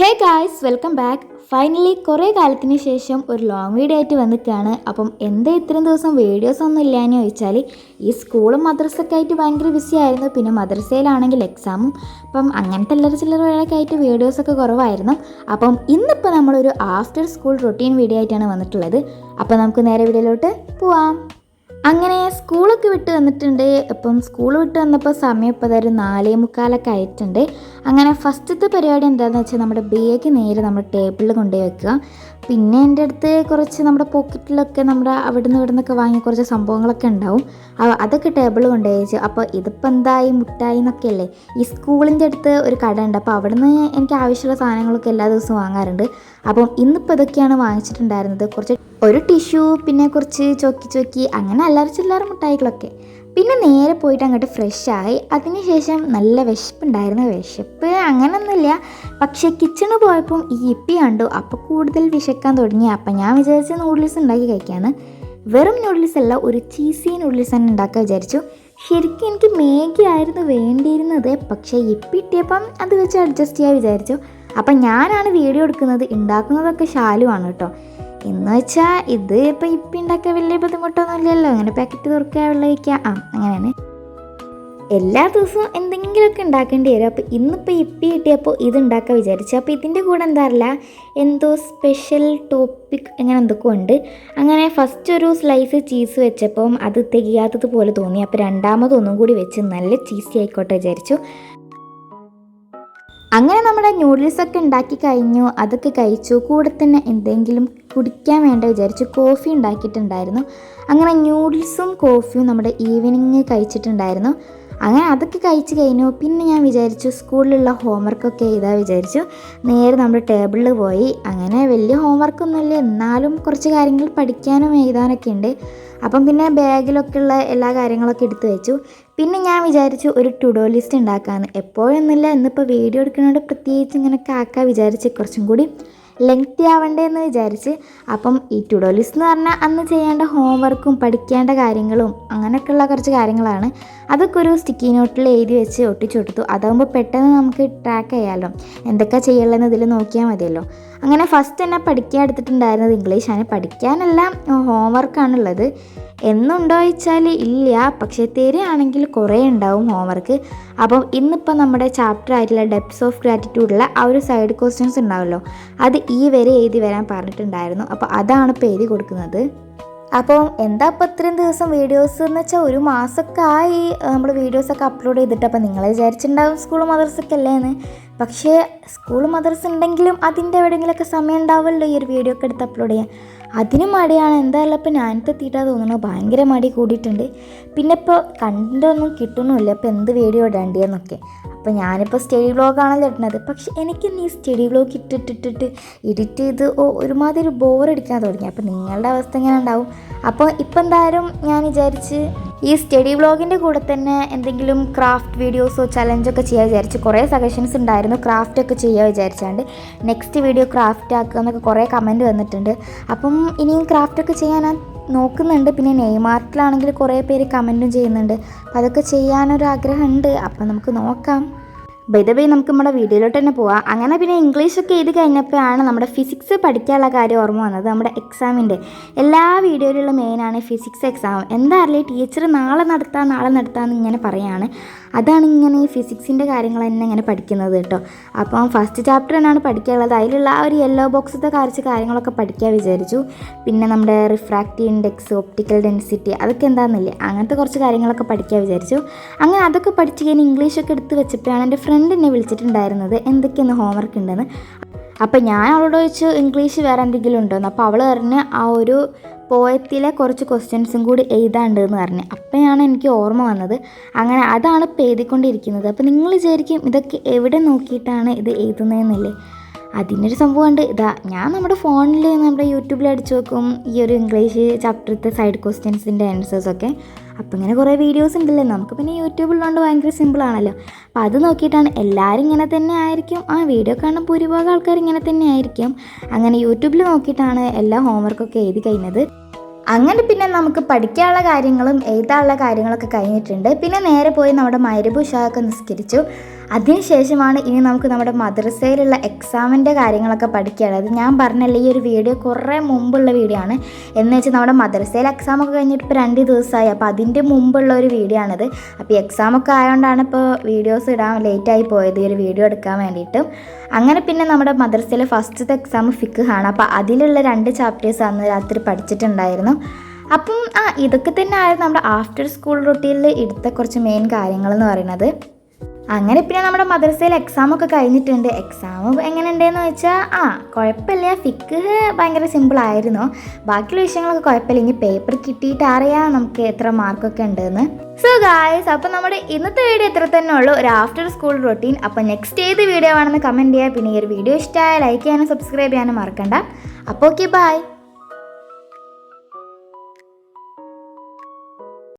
Hey guys, welcome back. Finally കുറേ കാലത്തിന് ശേഷം ഒരു ലോങ് വീഡിയോ ആയിട്ട് വന്നിട്ടാണ്. അപ്പം എന്താ ഇത്രയും ദിവസം വീഡിയോസ് ഒന്നും ഇല്ലയെന്ന് ചോദിച്ചാൽ ഈ സ്കൂളും മദ്രസൊക്കെ ആയിട്ട് ഭയങ്കര ബിസി ആയിരുന്നു. പിന്നെ മദ്രസയിലാണെങ്കിൽ എക്സാമും, അപ്പം അങ്ങനത്തെ ചില്ലറ വേളയൊക്കെ ആയിട്ട് വീഡിയോസൊക്കെ കുറവായിരുന്നു. അപ്പം ഇന്നിപ്പോൾ നമ്മളൊരു ആഫ്റ്റർ സ്കൂൾ റൊട്ടീൻ വീഡിയോ ആയിട്ടാണ് വന്നിട്ടുള്ളത്. അപ്പോൾ നമുക്ക് നേരെ വീഡിയോയിലോട്ട് പോവാം. അങ്ങനെ സ്കൂളൊക്കെ വിട്ട് വന്നിട്ടുണ്ട്. ഇപ്പം സ്കൂൾ വിട്ട് വന്നപ്പോൾ സമയം ഇപ്പോൾ ഒരു 4:45 ആയിട്ടുണ്ട്. അങ്ങനെ ഫസ്റ്റത്തെ പരിപാടി എന്താണെന്ന് വെച്ചാൽ നമ്മുടെ ബാഗ് നേരെ നമ്മുടെ ടേബിളിൽ കൊണ്ടുപോയി വെക്കുക. പിന്നെ എൻ്റെ അടുത്ത് കുറച്ച് നമ്മുടെ പോക്കറ്റിലൊക്കെ നമ്മുടെ അവിടുന്ന് ഇവിടുന്നൊക്കെ വാങ്ങിയ കുറച്ച് സംഭവങ്ങളൊക്കെ ഉണ്ടാവും. അതൊക്കെ ടേബിളിൽ കൊണ്ടുപോയി വെച്ചു. അപ്പോൾ ഇതിപ്പോൾ എന്തായി മുട്ടായി എന്നൊക്കെ അല്ലേ, ഈ സ്കൂളിൻ്റെ അടുത്ത് ഒരു കട ഉണ്ട്. അപ്പോൾ അവിടുന്ന് എനിക്ക് ആവശ്യമുള്ള സാധനങ്ങളൊക്കെ എല്ലാ ദിവസവും വാങ്ങാറുണ്ട്. അപ്പം ഇന്നിപ്പോൾ ഇതൊക്കെയാണ് വാങ്ങിച്ചിട്ടുണ്ടായിരുന്നത്. കുറച്ച് ഒരു ടിഷ്യൂ, പിന്നെ കുറച്ച് ചോക്കി അങ്ങനെ ചില്ലറ മുട്ടായികളൊക്കെ. പിന്നെ നേരെ പോയിട്ട് അങ്ങോട്ട് ഫ്രഷായി. അതിനുശേഷം നല്ല വിശപ്പുണ്ടായിരുന്നു. വിശപ്പ് അങ്ങനെയൊന്നുമില്ല, പക്ഷേ കിച്ചണിൽ പോയപ്പം ഈ ഇപ്പി കണ്ടു. അപ്പോൾ കൂടുതൽ വിശക്കാൻ തുടങ്ങി. അപ്പം ഞാൻ വിചാരിച്ച നൂഡിൽസ് ഉണ്ടാക്കി കഴിക്കാമെന്ന്. വെറും നൂഡിൽസ് അല്ല, ഒരു ചീസി നൂഡിൽസ് തന്നെ ഉണ്ടാക്കാൻ വിചാരിച്ചു. ശരിക്കും എനിക്ക് മാഗി ആയിരുന്നു വേണ്ടിയിരുന്നത്, പക്ഷേ ഇപ്പി കിട്ടിയപ്പം അത് വെച്ച് അഡ്ജസ്റ്റ് ചെയ്യാൻ വിചാരിച്ചു. അപ്പം ഞാനാണ് വീഡിയോ എടുക്കുന്നത്, ഉണ്ടാക്കുന്നതൊക്കെ ശാലുവാണ് കേട്ടോ. എന്ന് വെച്ചാൽ ഇത് ഇപ്പം ഇപ്പം ഉണ്ടാക്കാൻ വലിയ ബുദ്ധിമുട്ടൊന്നും ഇല്ലല്ലോ. അങ്ങനെ പാക്കറ്റ് തുറക്കുക, വെള്ളം വയ്ക്കുക, അങ്ങനെയാണ്. എല്ലാ ദിവസവും എന്തെങ്കിലുമൊക്കെ ഉണ്ടാക്കേണ്ടി വരും. അപ്പോൾ ഇന്നിപ്പോൾ ഇപ്പി കിട്ടിയപ്പോൾ ഇത് ഉണ്ടാക്കാൻ വിചാരിച്ചു. അപ്പോൾ ഇതിൻ്റെ കൂടെ എന്താ അറിയില്ല, എന്തോ സ്പെഷ്യൽ ടോപ്പിക് അങ്ങനെ എന്തൊക്കെ ഉണ്ട്. അങ്ങനെ ഫസ്റ്റ് ഒരു സ്ലൈസ് ചീസ് വെച്ചപ്പം അത് തികയാത്തത് പോലെ തോന്നി. അപ്പോൾ രണ്ടാമതൊന്നും കൂടി വെച്ച് നല്ല ചീസി ആയിക്കോട്ടെ വിചാരിച്ചു. അങ്ങനെ നമ്മുടെ നൂഡിൽസൊക്കെ ഉണ്ടാക്കി കഴിഞ്ഞു. അതൊക്കെ കഴിച്ചു. കൂടെ തന്നെ എന്തെങ്കിലും കുടിക്കാൻ വേണ്ട വിചാരിച്ചു. കോഫി ഉണ്ടാക്കിയിട്ടുണ്ടായിരുന്നു. അങ്ങനെ നൂഡിൽസും കോഫിയും നമ്മുടെ ഈവനിങ് കഴിച്ചിട്ടുണ്ടായിരുന്നു. അങ്ങനെ അതൊക്കെ കഴിച്ച് കഴിഞ്ഞു. പിന്നെ ഞാൻ വിചാരിച്ചു സ്കൂളിലുള്ള ഹോംവർക്കൊക്കെ എഴുതാൻ വിചാരിച്ചു. നേരെ നമ്മുടെ ടേബിളിൽ പോയി. അങ്ങനെ വലിയ ഹോംവർക്കൊന്നുമില്ല, എന്നാലും കുറച്ച് കാര്യങ്ങൾ പഠിക്കാനും എഴുതാനൊക്കെ ഉണ്ട്. അപ്പം പിന്നെ ബാഗിലൊക്കെ ഉള്ള എല്ലാ കാര്യങ്ങളൊക്കെ എടുത്തു വെച്ചു. പിന്നെ ഞാൻ വിചാരിച്ചു ഒരു ടുഡോ ലിസ്റ്റ് ഉണ്ടാക്കാമെന്ന്. എപ്പോഴൊന്നുമില്ല, ഇന്നിപ്പോൾ വീഡിയോ എടുക്കുന്നതുകൊണ്ട് പ്രത്യേകിച്ച് ഇങ്ങനെയൊക്കെ ആക്കാൻ വിചാരിച്ച് കുറച്ചും കൂടി ലെങ്തി ആവണ്ടേന്ന് വിചാരിച്ച്. അപ്പം ഈ ടുഡോ ലിസ്റ്റ് എന്ന് പറഞ്ഞാൽ അന്ന് ചെയ്യേണ്ട ഹോംവർക്കും പഠിക്കേണ്ട കാര്യങ്ങളും അങ്ങനെയൊക്കെയുള്ള കുറച്ച് കാര്യങ്ങളാണ്. അതൊക്കെ ഒരു സ്റ്റിക്കി നോട്ടിൽ എഴുതി വെച്ച് ഒട്ടിച്ചു കൊടുത്തു. അതാകുമ്പോൾ പെട്ടെന്ന് നമുക്ക് ട്രാക്ക് ചെയ്യാമല്ലോ, എന്തൊക്കെ ചെയ്യുള്ളതെന്ന് ഇതിൽ നോക്കിയാൽ മതിയല്ലോ. അങ്ങനെ ഫസ്റ്റ് തന്നെ പഠിക്കാൻ എടുത്തിട്ടുണ്ടായിരുന്നത് ഇംഗ്ലീഷാണ്. പഠിക്കാനല്ല, ഹോംവർക്കാണുള്ളത്. എന്നുണ്ടോ ചോദിച്ചാൽ ഇല്ല, പക്ഷേ തരികയാണെങ്കിൽ കുറേ ഉണ്ടാവും ഹോംവർക്ക്. അപ്പം ഇന്നിപ്പോൾ നമ്മുടെ ചാപ്റ്റർ ആയിട്ടുള്ള ഡെപ്സ് ഓഫ് ഗ്രാറ്റിറ്റ്യൂഡിലെ ആ ഒരു സൈഡ് ക്വസ്റ്റ്യൻസ് ഉണ്ടാവുമല്ലോ, അത് ഈ വരെ എഴുതി വരാൻ പറഞ്ഞിട്ടുണ്ടായിരുന്നു. അപ്പോൾ അതാണ് ഇപ്പോൾ എഴുതി കൊടുക്കുന്നത്. അപ്പോൾ എന്താ ഇപ്പോൾ ഇത്രയും ദിവസം വീഡിയോസ് എന്ന് വെച്ചാൽ ഒരു മാസമൊക്കെ ആയി നമ്മൾ വീഡിയോസൊക്കെ അപ്ലോഡ് ചെയ്തിട്ട്. അപ്പോൾ നിങ്ങൾ വിചാരിച്ചിട്ടുണ്ടാവും സ്കൂൾ മദ്രസൊക്കെ അല്ലേന്ന്. പക്ഷേ സ്കൂൾ മദ്രസ ഉണ്ടെങ്കിലും അതിൻ്റെ എവിടെയെങ്കിലുമൊക്കെ സമയം ഉണ്ടാവുമല്ലോ ഈ ഒരു വീഡിയോ ഒക്കെ എടുത്ത് അപ്ലോഡ് ചെയ്യാൻ. അതിന് മടിയാണ്. എന്തായാലും ഇപ്പോൾ ഞാനത്തെ എത്തിയിട്ടാണ് തോന്നുന്നു, ഭയങ്കര മടി കൂടിയിട്ടുണ്ട്. പിന്നെ ഇപ്പോൾ കണ്ടൊന്നും കിട്ടണമില്ല ഇപ്പോൾ എന്ത് വീഡിയോ ഇടേണ്ടിയെന്നൊക്കെ. അപ്പോൾ ഞാനിപ്പോൾ സ്റ്റഡി വ്ളോഗാണല്ലോ ഇടുന്നത്. പക്ഷെ എനിക്ക് ഈ സ്റ്റഡി വ്ളോഗ് ഇട്ടിട്ട് എഡിറ്റ് ചെയ്ത് ഒരുമാതിരി ബോറടിക്കാൻ തുടങ്ങി. അപ്പോൾ നിങ്ങളുടെ അവസ്ഥ എങ്ങനെ ഉണ്ടാവും? അപ്പോൾ ഇപ്പം എന്തായാലും ഞാൻ വിചാരിച്ച് ഈ സ്റ്റഡി വ്ളോഗിൻ്റെ കൂടെ തന്നെ എന്തെങ്കിലും ക്രാഫ്റ്റ് വീഡിയോസോ ചലഞ്ചൊക്കെ ചെയ്യാൻ വിചാരിച്ചു. കുറേ സജഷൻസ് ഉണ്ടായിരുന്നു ക്രാഫ്റ്റൊക്കെ ചെയ്യാൻ വിചാരിച്ചാണ്ട്. നെക്സ്റ്റ് വീഡിയോ ക്രാഫ്റ്റ് ആക്കുക എന്നൊക്കെ കുറേ കമൻറ്റ് വന്നിട്ടുണ്ട്. അപ്പം ഇനിയും ക്രാഫ്റ്റൊക്കെ ചെയ്യാൻ നോക്കുന്നുണ്ട്. പിന്നെ നെയ്മാർട്ടിലാണെങ്കിൽ കുറേ പേര് കമൻറ്റും ചെയ്യുന്നുണ്ട്. അപ്പോൾ അതൊക്കെ ചെയ്യാനൊരു ആഗ്രഹമുണ്ട്. അപ്പം നമുക്ക് നോക്കാം. ബൈ നമുക്ക് നമ്മുടെ വീഡിയോയിലോട്ട് തന്നെ പോവാം. അങ്ങനെ പിന്നെ ഇംഗ്ലീഷൊക്കെ എഴുതി കഴിഞ്ഞപ്പോഴാണ് നമ്മുടെ ഫിസിക്സ് പഠിക്കാനുള്ള കാര്യം ഓർമ്മ വന്നത്. നമ്മുടെ എക്സാമിൻ്റെ എല്ലാ വീഡിയോയിലുള്ള മെയിനാണ് ഫിസിക്സ് എക്സാം. എന്താ അറിയില്ല, ടീച്ചർ നാളെ നടത്താമെന്ന് ഇങ്ങനെ പറയുകയാണ്. അതാണ് ഇങ്ങനെ ഈ ഫിസിക്സിൻ്റെ കാര്യങ്ങൾ തന്നെ ഇങ്ങനെ പഠിക്കുന്നത് കേട്ടോ. അപ്പം ഫസ്റ്റ് ചാപ്റ്റർ തന്നെയാണ് പഠിക്കാനുള്ളത്. അതിലുള്ള ആ ഒരു യെല്ലോ ബോക്സത്തെ കുറച്ച് കാര്യങ്ങളൊക്കെ പഠിക്കാൻ വിചാരിച്ചു. പിന്നെ നമ്മുടെ റിഫ്രാക്റ്റീവ് ഇൻഡെക്സ്, ഒപ്റ്റിക്കൽ ഡെൻസിറ്റി, അതൊക്കെ എന്താണെന്നില്ലേ, അങ്ങനത്തെ കുറച്ച് കാര്യങ്ങളൊക്കെ പഠിക്കാൻ വിചാരിച്ചു. അങ്ങനെ അതൊക്കെ പഠിച്ച് കഴിഞ്ഞ് ഇംഗ്ലീഷൊക്കെ എടുത്ത് വെച്ചപ്പോഴാണ് എൻ്റെ ഫ്രണ്ട് എന്നെ വിളിച്ചിട്ടുണ്ടായിരുന്നത് എന്തൊക്കെയാണ് ഹോംവർക്ക് ഉണ്ടെന്ന്. അപ്പോൾ ഞാൻ അവളോട് ചോദിച്ചു ഇംഗ്ലീഷ് വേറെ എന്തെങ്കിലും ഉണ്ടോയെന്ന്. അപ്പോൾ അവൾ പറഞ്ഞ് ആ ഒരു പോയത്തിലെ കുറച്ച് ക്വസ്റ്റ്യൻസും കൂടി എഴുതാണ്ടെന്ന് പറഞ്ഞു. അപ്പോഴാണ് എനിക്ക് ഓർമ്മ വന്നത്. അങ്ങനെ അതാണ് ഇപ്പോൾ എഴുതിക്കൊണ്ടിരിക്കുന്നത്. അപ്പോൾ നിങ്ങൾ വിചാരിക്കും ഇതൊക്കെ എവിടെ നോക്കിയിട്ടാണ് ഇത് എഴുതുന്നതെന്നല്ലേ. അതിനൊരു സംഭവമുണ്ട്. ഞാൻ നമ്മുടെ ഫോണിൽ നമ്മുടെ യൂട്യൂബിൽ അടിച്ചു നോക്കും ഈ ഒരു ഇംഗ്ലീഷ് ചാപ്റ്ററത്തെ സൈഡ് ക്വസ്റ്റ്യൻസിൻ്റെ ആൻസേഴ്സൊക്കെ. അപ്പോൾ ഇങ്ങനെ കുറേ വീഡിയോസ് ഉണ്ടല്ലോ, നമുക്ക് പിന്നെ യൂട്യൂബിലുള്ളതുകൊണ്ട് ഭയങ്കര സിമ്പിളാണല്ലോ. അപ്പോൾ അത് നോക്കിയിട്ടാണ്. എല്ലാവരും ഇങ്ങനെ തന്നെ ആയിരിക്കും, ആ വീഡിയോ കാണുന്ന ഭൂരിഭാഗം ആൾക്കാർ ഇങ്ങനെ തന്നെ ആയിരിക്കും. അങ്ങനെ യൂട്യൂബിൽ നോക്കിയിട്ടാണ് എല്ലാ ഹോംവർക്കൊക്കെ എഴുതി കഴിഞ്ഞത്. അങ്ങനെ പിന്നെ നമുക്ക് പഠിക്കാനുള്ള കാര്യങ്ങളും എഴുതാനുള്ള കാര്യങ്ങളൊക്കെ കഴിഞ്ഞിട്ടുണ്ട്. പിന്നെ നേരെ പോയി നമ്മുടെ മഗ്‌രിബ് ഇശാ ഒക്കെ നിസ്കരിച്ചു. അതിനുശേഷമാണ് ഇനി നമുക്ക് നമ്മുടെ മദ്രസയിലുള്ള എക്സാമിൻ്റെ കാര്യങ്ങളൊക്കെ പഠിക്കാനുള്ളത്. ഞാൻ പറഞ്ഞല്ലോ ഈ ഒരു വീഡിയോ കുറേ മുമ്പുള്ള വീഡിയോ ആണ്. എന്ന് വെച്ചാൽ നമ്മുടെ മദ്രസയിൽ എക്സാമൊക്കെ കഴിഞ്ഞിട്ട് ഇപ്പോൾ 2 ദിവസമായി. അപ്പോൾ അതിൻ്റെ മുമ്പുള്ള ഒരു വീഡിയോ ആണിത്. അപ്പോൾ ഈ എക്സാമൊക്കെ ആയതുകൊണ്ടാണ് ഇപ്പോൾ വീഡിയോസ് ഇടാൻ ലേറ്റായി പോയത്, ഈ ഒരു വീഡിയോ എടുക്കാൻ വേണ്ടിയിട്ട്. അങ്ങനെ പിന്നെ നമ്മുടെ മദ്രസയിലെ ഫസ്റ്റത്തെ എക്സാം ഫിഖാണ്. അപ്പോൾ അതിലുള്ള 2 ചാപ്റ്റേഴ്സ് അന്ന് രാത്രി പഠിച്ചിട്ടുണ്ടായിരുന്നു. അപ്പം ഇതൊക്കെ തന്നെ ആയിരുന്നു നമ്മുടെ ആഫ്റ്റർ സ്കൂൾ റൊട്ടീനിൽ എടുത്ത കുറച്ച് മെയിൻ കാര്യങ്ങളെന്ന് പറയുന്നത്. അങ്ങനെ പിന്നെ നമ്മുടെ മദ്രസയിൽ എക്സാമൊക്കെ കഴിഞ്ഞിട്ടുണ്ട്. എക്സാം എങ്ങനെ ഉണ്ടെന്ന് വെച്ചാൽ കുഴപ്പമില്ല. ഫിഖ് ഭയങ്കര സിമ്പിളായിരുന്നു. ബാക്കിയുള്ള വിഷയങ്ങളൊക്കെ കുഴപ്പമില്ല. ഇനി പേപ്പർ കിട്ടിയിട്ട് അറിയാം നമുക്ക് എത്ര മാർക്കൊക്കെ ഉണ്ടെന്ന്. സോ ഗായ്സ്, അപ്പോൾ നമ്മുടെ ഇന്നത്തെ വീഡിയോ ഇത്ര തന്നെ ഉള്ളൂ, ഒരു ആഫ്റ്റർ സ്കൂൾ റൊട്ടീൻ. അപ്പോൾ നെക്സ്റ്റ് ഏത് വീഡിയോ ആണെന്ന് കമൻറ്റ് ചെയ്യുക. പിന്നെ ഈ ഒരു വീഡിയോ ഇഷ്ടമായ ലൈക്ക് ചെയ്യാനും സബ്സ്ക്രൈബ് ചെയ്യാനും മറക്കണ്ട. അപ്പോൾ ഓക്കെ, ബൈ.